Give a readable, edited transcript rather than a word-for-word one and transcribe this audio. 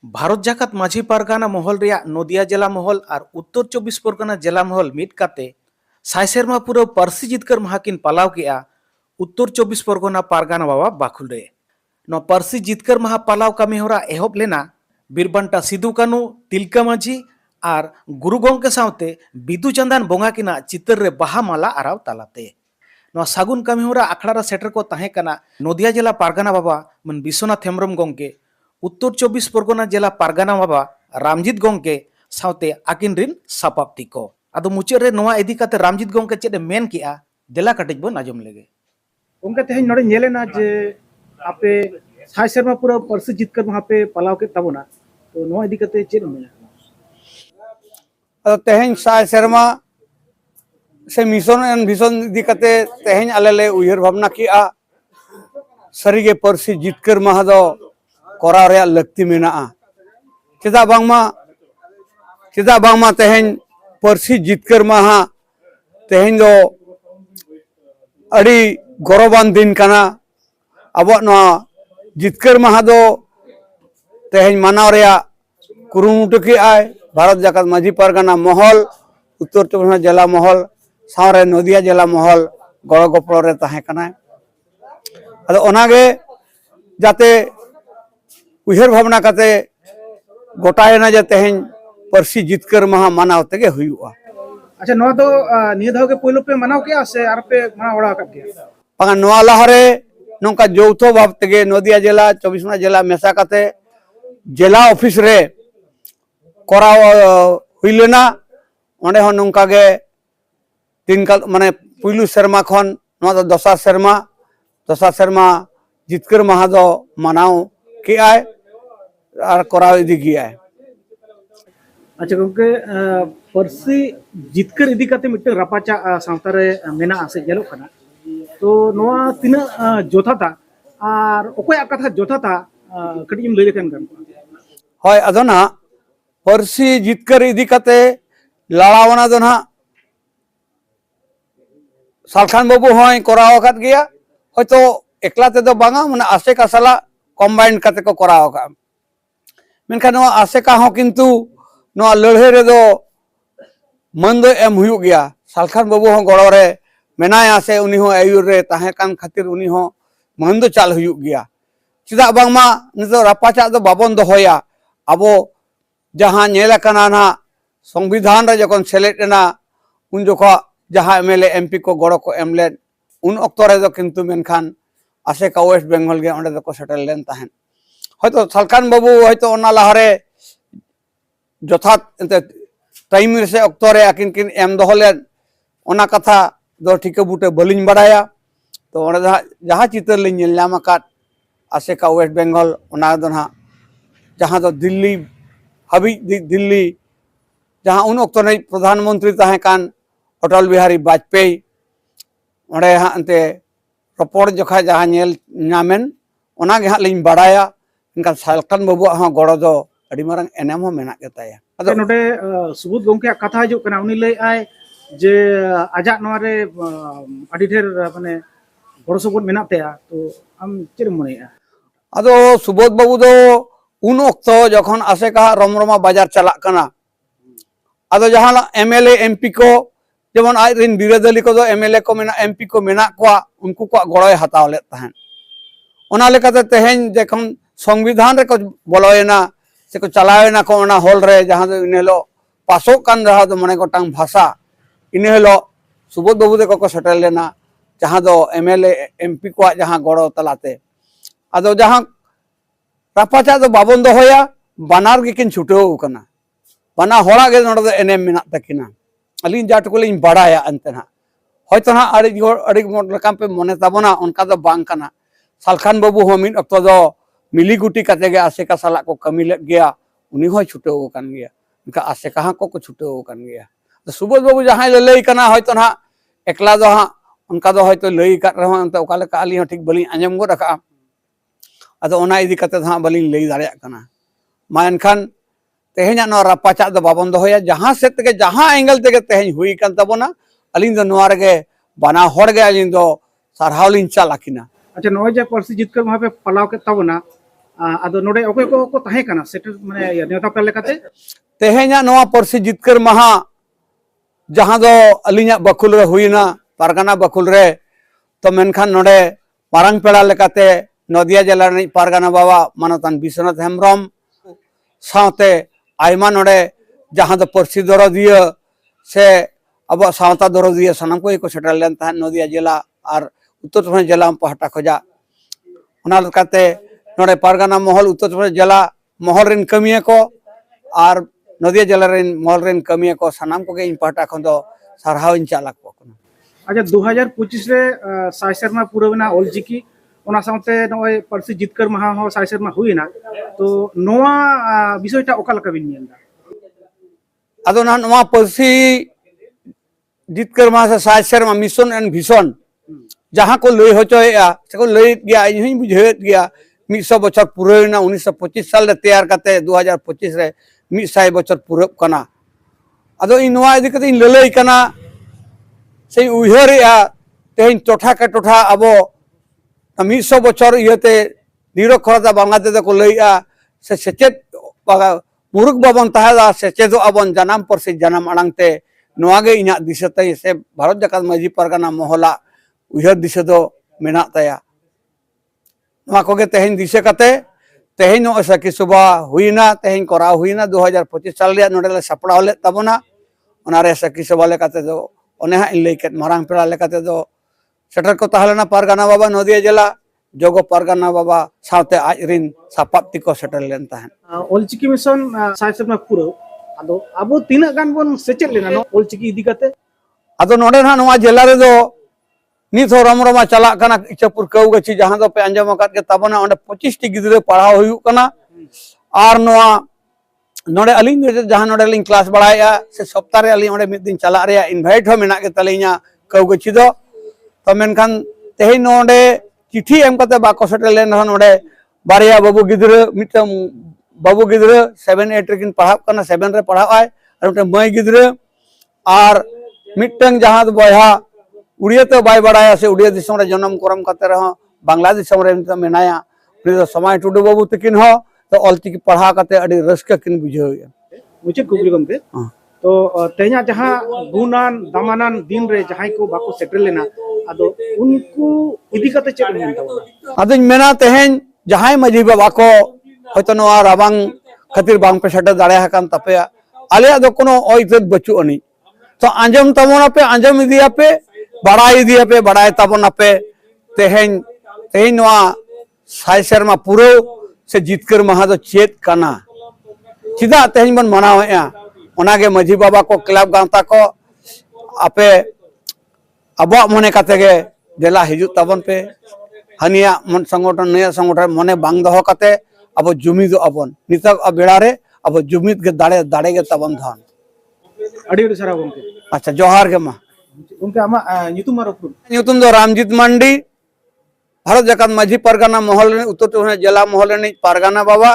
भारत जाकात माझी पारगाना महल रेया नदिया जिला महल और उत्तर 24 परगना जिला महल मिट काते साय सेरमा पुरा पारसी जितकर महाकिन पालाव केआ उत्तर 24 परगना पारगाना बाबा बाखुल रे न पारसी जितकर महा पालाव कामी होरा एहब लेना बीरबंटा सिदु कानू तिलका माझी और गुरु गंके सावते बिदु चंदान बोंगा किना चितर रे बाहा माला आराव तालाते न सागुन कामी होरा आखड़ा सेटर को ताहे कना नदिया जिला पारगाना बाबा मन विश्वनाथ हेम्ब्रम गंके उत्तर 24 परगना जिला पारगाना बाबा रामजीत गंके सावते आकिन रिन सापाप्ती को आदो मुचाद रे नोआ इदी काते रामजीत गंके चेद मेन किया देला कटिज बन आजम लेगे उनका तेहन नोड़े नेलेना जे आपे साय सेरमा पूरा परसी जितकर वहां पे पलाव के तबना तो नोआ इदी काते चेद मेना तेहन साय सेरमा से मिशन एन भिशन इदी काते तेहन आलेले उयहर भावना किया सरीगे परसी जितकर महा दो करा रे लगती मेना चेदा बांगमा तेहन परसी जितकर महा तेहन दो अड़ी गौरवान दिन कना अब जितकर महा दो तेहन मानाव रे कुरुमुटु के आय भारत जाकात माझी पारगाना महल उत्तर 24 जिला महल सावरे नदिया जिला महल गड़ गपड़ रे ताहे कना अदो ओनागे जाते उयहर भावना काते गोटायना जे तेहन परसी जितकर महा मानाव तेगे हुयुआ। अच्छा नोआ तो निय धाव के पहिलो पे मनाव के से आर पे मना ओड़ा का के पांगा नोआ लहारे नोंका जौथो भाव तेगे नदिया जिला 24 जिला मेसा काते जिला ऑफिस रे कराव हुइलेना ओंडे हो नोंका गे तीन काल माने पुइलु शर्मा खन नोआ दो दशा शर्मा जितकर महा दो मानाव के आय और कराव इदी गया है। अच्छा गंके परसी जितकर इदी काते मिटे रपाचा सावता रे मेना आसे जेलो खाना तो नोआ तिना जोथा था और ओकोय कथा जोथा था कटी हम ले लेकन गन होय अदोना परसी जितकर इदी काते लड़ावना दो ना सालखान बाबू होय कराव कात गया होयतो एकला ते दो बांगा माने आसे का साला कम्बाइन काते को कराव का मेनखान नोआ आसे का हो किंतु नोआ लड़हे रे दो मन दो एम हुयु गया सालखान बाबू हो गड़ो रे मेनाया से उनी हो आयुर रे ताहे कान खातिर उनी हो मन दो चाल हुयु गया चिदा बांगमा नितो रापाचा दो बाबन दो होया अबो जहां नेला कना ना संविधान रे जखन सेलेक्ट ना उन जोखा जहां एमएलए एमपी को गड़ो को एमलेन उन अक्तो रे दो किंतु मेनखान आसे का वेस्ट बेंगल गे ओंडे दो को सेटल लेन ताहेन हयतो सालखान बाबू हयतो ओना लाहारे जथात टाइम से अक्तो रे आकिन किन एम दोहलेन ओना कथा दो ठिके बुटे बलिन बड़ाया तो ओंडे जहां चितर ले नेल नाम आकात आसे का वेस्ट बेंगल ओना दो ना जहां दो दिल्ली हबी दिल्ली जहां उन अक्तो ने प्रधानमंत्री ताहे कान अटल बिहारी वाजपेयी ओंडे हां अंते रपड़ जोखा जहां नेल नामेन ओना गे हां लिन बड़ाया इनका सालखान बाबू हां गड़ो दो अड़ी मारंग एनेम हो मेना के ताया अदो नोडे सुबुद गंके कथा हिजुग कना उनी लay आय जे आजा नोआ रे अडी ढेर माने गड़ो सबुद मेना तेया तो आम चेर मनेया अदो सुबोध बाबू दो उन अक्तो जखन आसे का रमरमा बाजार चला कना अदो जहां एमएलए एमपी को जेमन आज रिन बिरोधली को दो एमएलए को मेना एमपी को मेना को उनको को गड़ोय हताव ले ताहन ओना लेकाते तेहेन जखन संविधान रे को बोलोयना से को चलावेना को ओना हॉल रे जहां दो इनेलो पासो कान रहा दो मने गोटांग भाषा इनेलो सुबोध बाबू दे को सेटल लेना जहां दो एमएलए एमपी को जहां गड़ो तलाते अदो जहां रापाचा दो बाबन दो होया बानार गे किन छुटो कना बना होड़ा गे नोड दो एनेम मेना तकिना अलिन जाट को लिन बड़ाया अंतना होयतो ना अड़ी लकाम पे मने ताबोना उनका दो बांग कना सालखान बाबू हो मिन अक्तो दो मिली गुटी काते गे आसे का साला को कमी ले गया उनी हो छुटो कान गया उनका आसे कहां को छुटो कान गया तो सुबोध बाबू जहां ले लई कना होयतो ना एकला दो हां उनका दो होयतो लई का रहो अंत ओकाले का अली ठीक बली आंजम गो रखा अदो ओना इदी काते हां बली लई दाड़या कना मा एनखान तेहेना नो रापाचा दो बाबन दो होया जहां से तके जहां एंगल तके तेहेन हुई कान तबोना अलिन दो नोआ रे बना होड़ गे अलिन दो सारहावलिन चालाकिना अच्छा नोए जे परसी जितकर वहां पे पलाव के तबना ᱟᱫᱚ ᱱᱚᱰᱮ ᱚᱠᱚᱭ ᱠᱚ ᱛᱟᱦᱮᱸ ᱠᱟᱱᱟ ᱥᱮᱴᱮᱨ ᱢᱟᱱᱮ ᱱᱮᱣᱛᱟ ᱯᱮᱲᱟ ᱞᱮᱠᱟᱛᱮ? तेहेᱧा नोआ पर्सी जितकर महा जहां दो अलिया बकुल रे हुईना पारगाना बकुल रे तो मेनखान नोडे मारांग पेड़ा लेकाते नदिया जिला रे पारगाना बाबा मानतान विश्वनाथ हेम्ब्रम सावते आयमा नोडे जहां दो पर्सी दरदिया से अब सावता दरदिया सनम को एको सेटल लेन तान नदिया जिला और उत्तर प्रदेश जिला पहाटा खोजा ओना लेकाते नोडे पारगाना महल उत्तर प्रदेश जिला महल रिन कमिया को और नदिया जिला रेन महल रेन कमिया को सनाम को इन पहाटा खन दो सारहाव इन चालक को अच्छा 2025 रे साय सेरमा पुरवना ऑलचिकी ओना सावते नय पर्सी जितकर महा हो साय सेरमा हुईना तो नोआ विषयटा ओका लका बिन नेलदा अदो ना नोआ पर्सी जितकर महा से साय सेरमा मिशन एंड विजन जहां को लई होचोया से को लई गया इन बुझेत गया 100 बछर पुरैना 1925 साल रे तैयार करते 2025 रे 100 बछर पुरब कना अदो इन नोआ इदि कते इन ललई कना से उहर या तेन टोठा के टोठा अबो 100 बछर इयते निरक्षरता बांग्लादेश को लईआ से सेचेत मुरुक बाबन ताहा सेचेदो अबन जनाम परसी जनाम अड़ांगते नोआगे इना दिशते से भारत जाकात माजी परगना महला उहर दिशे दो मेना ताया नोआ कोगे तेहेन दिशे कते तेहेन नो सकी सुबह हुईना तेहेन करा हुईना 2025 साल रे नोडे सपड़ाव ले तबना ओनारे सकी सुबह ले कते दो ओने हा इन लेके मारांग पेड़ा लेकाते दो सेटर को ताहलेना पारगाना बाबा नदिया जिला जोगो पारगाना बाबा सावते आजरिन सापाप्ति को सेटल लेन ताहन ऑलचिकी मिशन साय सेरमा पुरो आदो अबो तीना गान बोन सेचेत लेना नो ऑलचिकी इदी कते अदो नोडे ना नोआ जिला रे दो नित हो रमरमा चला कना इच्छापुर कौगछी जहां दो पे अंजम अकात के तबना ओंडे 25 टी गिदरे पढ़ाव हुयु कना आर नोआ नोडे अलिंग जहां नोडे लिंग क्लास बढ़ाया से सप्ताह रे अलिंग ओंडे मिद दिन चला रे इनवाइट हो मेना के तलिया कौगछी दो तो मेनखान तेहे नोडे चिठी एम कते बाको सेटल लेन नोडे बारिया बाबू गिदरे मिटम बाबू गिदरे 7 8 रेकिन पढ़ाव कना 7 रे पढ़ाव आय और मिटम मई गिदरे और मिटंग जहां बयहा उड़िया तो बाय बड़ाया से उड़िया दिसम रे जन्म करम कते रह बांग्लादेश रे मेनाया उनी समय टुडू बाबू तकिन हो तो ऑलचिकी पढ़ा कते अडी रस्क किन बुझाया मुझे कुबली गमते तो तेना जहां गुनान दामानान दिन रे जहां को बाको सेटल लेना आदो उनको इदी कते चेक मेन तावना अदुñ मेना तेहेन जहां मजी बाबा को हयतो नोआ राबांग खातिर बांग पे सेटल दाड़े हकान तपेया आले दो कोनो ओइजत बचु अनि तो आंजम तमोना पे आंजम इदिया पे बड़ाई तबना पे तेहेन नोआ साय सेरमा पुरो से जितकर महा दो चेत कना चिदा तेहेन बन मनावेया ओनागे मजी बाबा को क्लब गांता को आपे अबा मने कातेगे देला हिजु तबन पे हनिया मन संगठन नया संगठन मने बांग दहो काते अब जुमिद अबन नितक बेड़ा रे अब जुमिद के दाड़े के तबन धन अड़ी अड़ी सारा गमके अच्छा जोहार के मा उनके आमा ᱧᱩᱛᱩᱢ मारो ᱧᱩᱛᱩᱢ दो रामजीत मंडी भारत जाकात माझी परगना महल उत्तर प्रदेश जिला महल पारगाना बाबा